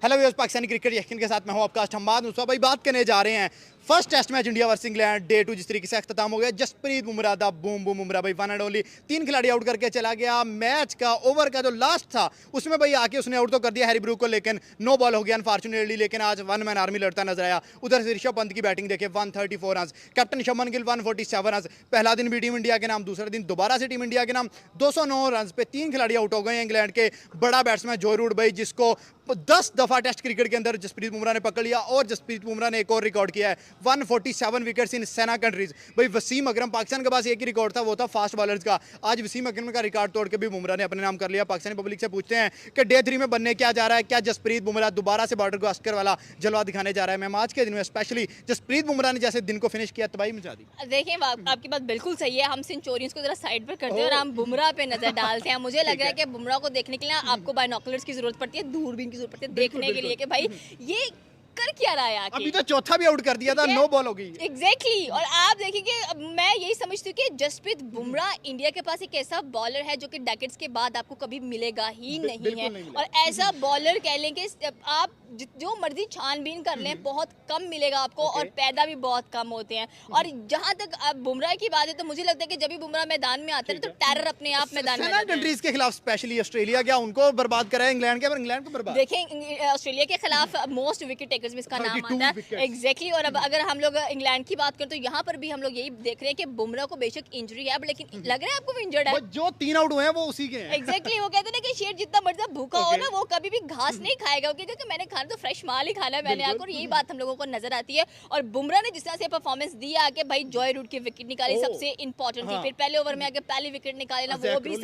Hello viewers, Pakistani cricket यकीन के साथ मैं हूं आपका हम्माद मुस्तफा भाई। बात करने जा रहे हैं first test match India versus England day 2 जिस तरीके से अख्ताम हो गया। जसप्रीत बुमराह दा बूम बूम बुमराह भाई वन एंड ओनली 3 खिलाड़ी आउट करके चला गया। मैच का ओवर का जो लास्ट था उसमें भाई आके उसने आउट तो कर दिया हैरी ब्रूक को, लेकिन नो बॉल हो गया अनफॉर्चुनेटली। लेकिन आज वन मैन आर्मी लड़ता नजर आया। उधर से ऋषभ पंत की बैटिंग देखे 134 run, captain Shubman Gill 147 run. पहला दिन भी टीम इंडिया के नाम, दूसरे दिन दोबारा से टीम इंडिया के नाम 209 रन पे 3 खिलाड़ी आउट हो गए हैं इंग्लैंड के। बड़ा बैट्समैन जॉय रूट भाई, जिसको 10 दफा टेस्ट क्रिकेट के अंदर जसप्रीत बुमराह ने पकड़ लिया, और जसप्रीत बुमराह ने एक और रिकॉर्ड किया है 147 विकेट्स इन सेना कंट्रीज। भाई वसीम अकरम, पाकिस्तान के पास एक ही रिकॉर्ड था, वो था फास्ट बॉलर्स का। आज वसीम अकरम का रिकॉर्ड तोड़ के भी बुमराह ने अपने नाम कर लिया। पाकिस्तानी पब्लिक से पूछते हैं कि डे 3 में बनने क्या जा रहा है, क्या जसप्रीत बुमराह दोबारा से बॉर्डर गावस्कर वाला जलवा दिखाने जा रहा है। मैम आज के दिन में स्पेशली जसप्रीत बुमराह ने जैसे दिन को फिनिश किया, तबाही मचा दी। देखिए आपकी बात बिल्कुल सही है। हम सेंचुरियंस को जरा साइड पर करते हैं और हम बुमराह पे नजर डालते हैं। मुझे लग रहा है कि बुमराह को देखने के लिए आपको बाइनोकुलर्स की जरूरत पड़ती है, दूरबीन की जरूरत पड़ती है देखने के लिए कि भाई ये कर क्या रहा है आके। अभी तो चौथा भी आउट कर दिया था, नो बॉल हो गई। एग्जैक्टली और आप देखिए मैं यही समझती हूँ कि जसप्रीत बुमराह इंडिया के पास एक ऐसा बॉलर है जो कि डेकेड्स के बाद आपको कभी मिलेगा ही नहीं है। और ऐसा बॉलर कह लें कि आप जो मर्जी छानबीन कर लें बहुत कम मिलेगा आपको, और पैदा भी बहुत कम होते हैं। और जहां तक बुमराह की बात है तो मुझे लगता है कि जब भी बुमराह मैदान में आता है तो टेरर अपने आप मैदान में कंट्रीज के खिलाफ, स्पेशली ऑस्ट्रेलिया, क्या उनको बर्बाद करा है इंग्लैंड के, पर इंग्लैंड को बर्बाद। देखें ऑस्ट्रेलिया के खिलाफ मोस्ट विकेट टेकर्स में इसका नाम आता है। एग्जैक्टली और अब अगर हम लोग इंग्लैंड की बात करें तो यहाँ पर भी हम लोग यही देख रहे हैं कि बुमराह को बेशक इंजरी है, लेकिन लग रहा है आपको भी इंजर्ड है। जो 3 आउट हुए हैं वो उसी के हैं। एग्जैक्टली वो कहते हैं कि शेर जितना मर्जी भूखा हो ना वो कभी भी घास नहीं खाएगा, क्योंकि मैंने खाना तो फ्रेश माल ही खाना है मैंने आकर, यही बात हम लोगों को नजर आती है। और बुमराह ने जिस तरह से परफॉर्मेंस दिया कि भाई जॉय रूट की विकेट निकाली सबसे इंपॉर्टेंट थी, फिर पहले ओवर में आके पहली विकेट निकाली ना, वो भी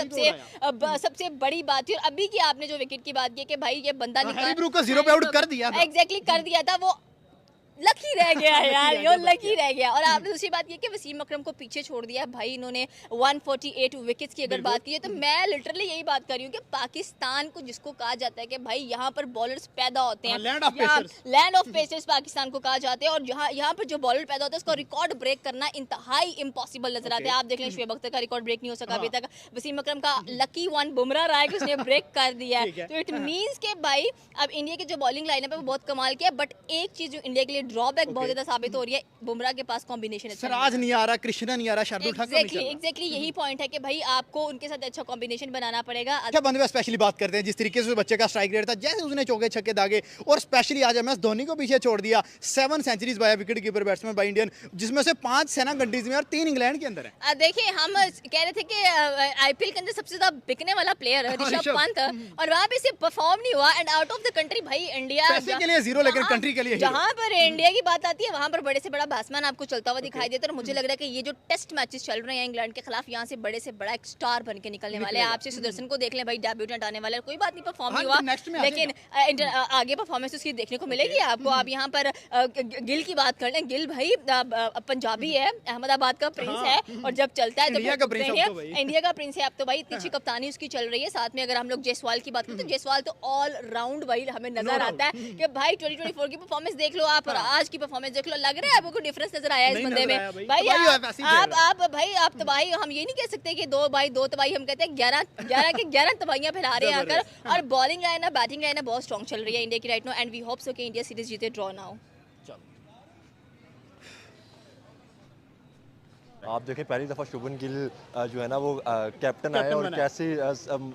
सबसे बड़ी बात थी। और अभी की आपने जो विकेट की बात की कि भाई ये बंदा निकाला 0 पे आउट कर दिया था। एग्जैक्टली कर दिया था, वो लकी रह गया है यार, यो लकी रह गया। और आपने दूसरी बात ये कि वसीम अकरम को पीछे छोड़ दिया भाई इन्होंने 148 विकेट्स की अगर बात की है तो मैं लिटरली यही बात कर रही हूँ कि पाकिस्तान को जिसको कहा जाता है कि भाई यहाँ पर बॉलर्स पैदा होते हैं, लैंड ऑफ पेसर्स पाकिस्तान को कहा जाता है, और यहाँ पर जो बॉलर पैदा होता है उसका रिकॉर्ड ब्रेक करना इंतहाई इम्पॉसिबल नजर आता है। आप देख लें शुएब अख्तर का रिकॉर्ड ब्रेक नहीं हो सका अभी तक, वसीम अकरम का लकी वन बुमराह रहा है कि उसने ब्रेक कर दिया है। तो इट मीन्स के भाई अब इंडिया की जो बॉलिंग लाइनअप है वो बहुत कमाल की है, बट एक चीज जो इंडिया के लिए ड्रॉबैक बहुत ज्यादा साबित हो रही है, बुमराह के पास कॉम्बिनेशन सिराज नहीं आ रहा, कृष्णा नहीं आ रहा, शार्दुल ठाकुर एग्जैक्टली यही पॉइंट है कि भाई आपको उनके साथ अच्छा कॉम्बिनेशन बनाना पड़ेगा। अच्छा बंदे में स्पेशली बात करते हैं जिस तरीके से बच्चे का स्ट्राइक रेट था, जैसे उसने चौके छक्के दागे, और स्पेशली आज एमएस धोनी को पीछे छोड़ दिया। 7 centuries by wicket keeper batsman by Indian, जिसमें से 5 सेना कंट्रीज में और 3 इंग्लैंड के अंदर है। देखिए हम कह रहे थे कि आईपीएल के अंदर सबसे ज्यादा बिकने वाला प्लेयर ऋषभ पंत, और वहां पे सिर्फ परफॉर्म नहीं हुआ, and out of the country भाई इंडिया पैसे के लिए 0 लेकिन कंट्री के लिए जहां पर इंडिया की बात आती है वहां पर बड़े से बड़ा बैट्समैन आपको चलता हुआ दिखाई देता है। और मुझे लग रहा है कि ये जो टेस्ट मैचेस चल रहे हैं इंग्लैंड के खिलाफ, यहाँ से बड़ा एक स्टार बन के निकलने वाले हैं। आपसे सुदर्शन को देख लें भाई, डेब्यूटेंट आने वाला है, कोई बात नहीं परफॉर्म नहीं हुआ लेकिन आगे परफॉर्मेंस उसकी देखने को मिलेगी आपको। आप यहाँ पर गिल की बात कर लें, गिल भाई पंजाबी है, अहमदाबाद का प्रिंस है, और जब चलता है तो इंडिया का प्रिंस है। अब तो भाई इतनी अच्छी कप्तानी उसकी चल रही है। साथ में अगर हम लोग जायसवाल की बात करें तो जायसवाल तो ऑल राउंड भाई हमें नजर आता है कि भाई 2024 की परफॉर्मेंस देख लो आप, और आज की परफॉर्मेंस देख लो, लग रहा है आपको डिफरेंस नजर आया इस बंदे में भाई। आप तबाही, हम ये नहीं कह सकते कि 2 बाई 2 तबाही, हम कहते हैं 11 के 11 तबाहियां फैला रहे हैं आकर। और बॉलिंग लाइन है, बैटिंग लाइन है, बहुत स्ट्रॉन्ग चल रही है इंडिया की right no, and we hope so कि इंडिया सीरीज जीते, ड्रॉ ना हो। आप देखें पहली दफ़ा शुभमन गिल जो है ना वो कैप्टन आया और कैसी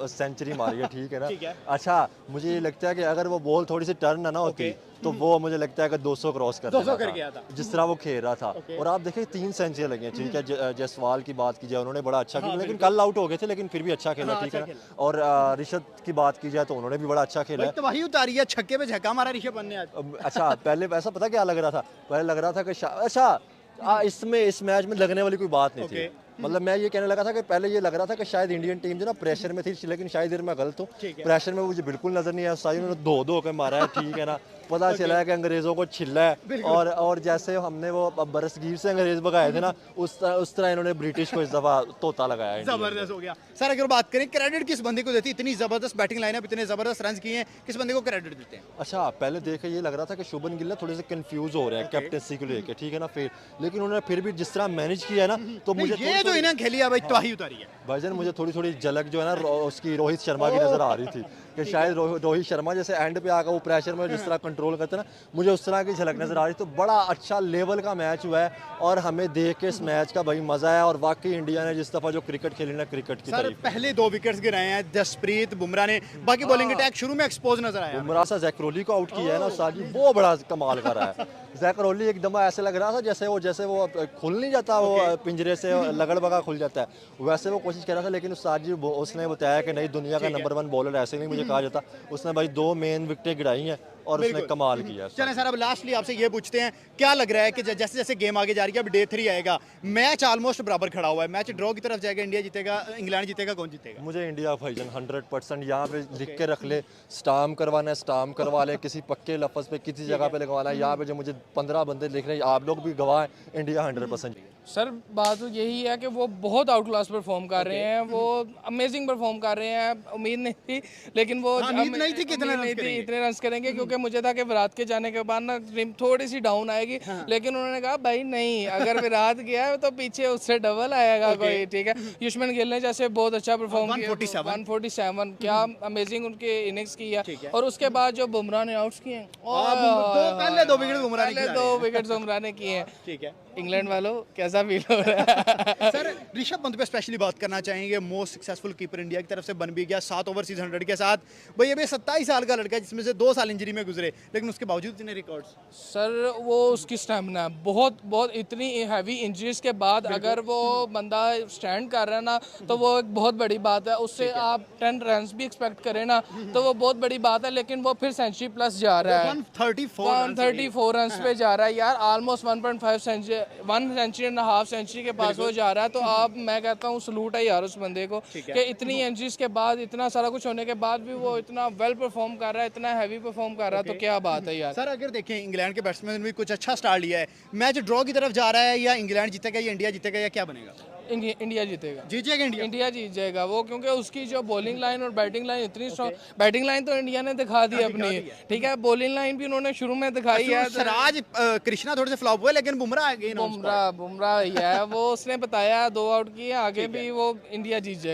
सेंचुरी मारी है, ठीक है ना। अच्छा मुझे ये लगता है कि अगर वो बॉल थोड़ी सी टर्न ना होती तो वो मुझे लगता है कि 200 क्रॉस कर गया था जिस तरह वो खेल रहा था। और आप देखें 3 सेंचुरी लगी हैं, ठीक है। जायसवाल की बात की जाए उन्होंने बड़ा अच्छा खेला, लेकिन कल आउट हो गए थे, लेकिन फिर भी अच्छा खेला, ठीक है। और ऋषभ की बात की जाए तो उन्होंने भी बड़ा अच्छा खेला। तबाही उतारी है, छक्के पे झक्का मारा ऋषभ पंत ने आज। अच्छा पहले ऐसा पता क्या लग रहा था, पहले लग रहा था कि इस मैच में लगने वाली कोई बात नहीं थी। मतलब मैं ये कहने लगा था कि पहले ये लग रहा था कि शायद इंडियन टीम जो ना प्रेशर में थी, लेकिन शायद मैं गलत हूँ। प्रेशर में मुझे बिल्कुल नजर नहीं आया, साई उन्होंने 2-2 के मारा है, ठीक है ना। पता चला है कि अंग्रेज़ों को छिल्ला है, और जैसे हमने वो बरसगीर से अंग्रेज़ भगाए थे ना, उस तरह इन्होंने ब्रिटिश को इस दफ़ा तोता लगाया है। जबरदस्त हो गया सर। अगर बात करें क्रेडिट किस बंदे को देती, इतनी जबरदस्त बैटिंग लाइनअप, इतने जबरदस्त रन किए हैं, किस बंदे को क्रेडिट देते हैं? अच्छा पहले देखे ये लग रहा था कि शुभमन गिल ना थोड़े से कंफ्यूज हो रहे हैं कैप्टनसी को लेकर, ठीक है ना। लेकिन उन्होंने फिर भी जिस तरह मैनेज किया है ना, तो मुझे ये जो इन्हें खेली है भाई तबाही उतारी है भाईजान। मुझे थोड़ी झलक जो है ना उसकी रोहित शर्मा की नजर आ रही थी, कि शायद रोहित शर्मा जैसे एंड पे आकर वो प्रेशर में जिस तरह कंट्रोल करते हैं ना, मुझे उस तरह की झलक नजर आ रही। तो बड़ा अच्छा लेवल का मैच हुआ है और हमें देख के इस मैच का भाई मजा है। और वाकई इंडिया ने जिस दफा जो क्रिकेट खेली ना, क्रिकेट की सर तारीफ। पहले 2 विकेट्स गिराए हैं जसप्रीत बुमराह ने, बाकी बॉलिंग अटैक शुरू में एक्सपोज नजर आया। बुमराह सा जैकरोली को आउट किया है ना साजी, वो बड़ा कमाल कर रहा है। जैकरोली एकदम ऐसे लग रहा था जैसे वो खुल नहीं जाता, वो पिंजरे से लगड़ बगा खुल जाता है, वैसे वो कोशिश कर रहा था। लेकिन उस्ताद जी उसने बताया कि नहीं, दुनिया का नंबर 1 बॉलर ऐसे नहीं मुझे कहा जाता। उसने भाई 2 मेन विकेटें गिराई हैं और उसने कमाल किया। चलें सर, अब लास्टली आपसे ये पूछते हैं, क्या लग रहा है कि जैसे जैसे गेम आगे जा रही है, अब डे 3 आएगा, मैच ऑलमोस्ट बराबर खड़ा हुआ है, मैच ड्रॉ की तरफ जाएगा, इंडिया जीतेगा, इंग्लैंड जीतेगा, कौन जीतेगा? मुझे इंडिया भाईजान 100% यहाँ पे लिख के रख ले, स्टाम्प करवाना है स्टाम्प करवा ले, किसी पक्के लफ्ज़ पे किसी जगह पे लगवाना है, यहाँ पे जो मुझे 15 बंदे लिख रहे हैं, आप लोग भी गवाह हैं, इंडिया 100%। सर बात तो यही है कि वो बहुत आउट क्लास परफॉर्म कर रहे हैं, वो अमेजिंग परफॉर्म कर रहे हैं। उम्मीद नहीं थी, लेकिन वो उम्मीद नहीं थी कि इतने उम्मीद रन्स नहीं थी करेंगे। इतने रन्स करेंगे, क्योंकि मुझे था कि विराट के जाने के बाद ना टीम थोड़ी सी डाउन आएगी, लेकिन उन्होंने कहा भाई नहीं, अगर विराट गया तो पीछे उससे डबल आएगा कोई, ठीक है। युष्मान गिल ने जैसे बहुत अच्छा परफॉर्म किया, 147 क्या अमेजिंग उनकी इनिंग्स की है। और उसके बाद जो बुमराह ने आउट्स किए, पहले 2 विकेट बुमराह ने पहले किए। 2 विकेट बुमराह ने किए हैं। ठीक है इंग्लैंड वालों कैसा फील हो रहा है? सर, ऋषभ पंत पे स्पेशली बात करना चाहेंगे, मोस्ट सक्सेसफुल कीपर इंडिया की तरफ से बन भी गया 7 ओवरसीज 100 के साथ। भाई अभी 27 साल का लड़का है, जिसमें से 2 साल इंजरी में गुजरे, लेकिन उसके बावजूद इतने रिकॉर्ड्स। सर वो उसकी स्टैमिना बहुत बहुत, इतनी हैवी इंजरीज के बाद अगर वो बंदा स्टैंड कर रहा है ना, तो वो एक बहुत बड़ी बात है। उससे आप 10 रन भी एक्सपेक्ट करें ना, तो वो बहुत बड़ी बात है। लेकिन वो फिर सेंचुरी प्लस जा रहा है, 134 रन पे जा रहा है यार, almost 1.5 century, 1 century and half century के पास वो जा रहा है। तो आप, मैं कहता हूँ सलूट है यार उस बंदे को, कि इतनी इंजरीज के बाद, इतना सारा कुछ होने के बाद भी वो इतना वेल परफॉर्म कर रहा है, इतना हैवी परफॉर्म कर रहा है, तो क्या बात है यार। सर अगर देखें, इंग्लैंड के बैट्समैन ने भी कुछ अच्छा स्टार्ट लिया है, मैच ड्रॉ की तरफ जा रहा है, या इंग्लैंड जीतेगा या इंडिया जीतेगा, या क्या बनेगा? इंडिया जीतेगा, जीत जाएगा इंडिया। इंडिया जीत जाएगा वो, क्योंकि उसकी जो बॉलिंग लाइन और बैटिंग लाइन इतनी स्ट्रॉन्ग, बैटिंग लाइन तो इंडिया ने दिखा दी अपनी, ठीक है, बॉलिंग लाइन भी उन्होंने शुरू में दिखाई है। सिराज कृष्णा थोड़े से फ्लॉप हुए, लेकिन बुमराह आ गए। बुमराह ही है वो, उसने बताया 2 आउट किए, आगे भी वो इंडिया जीत जाएगा।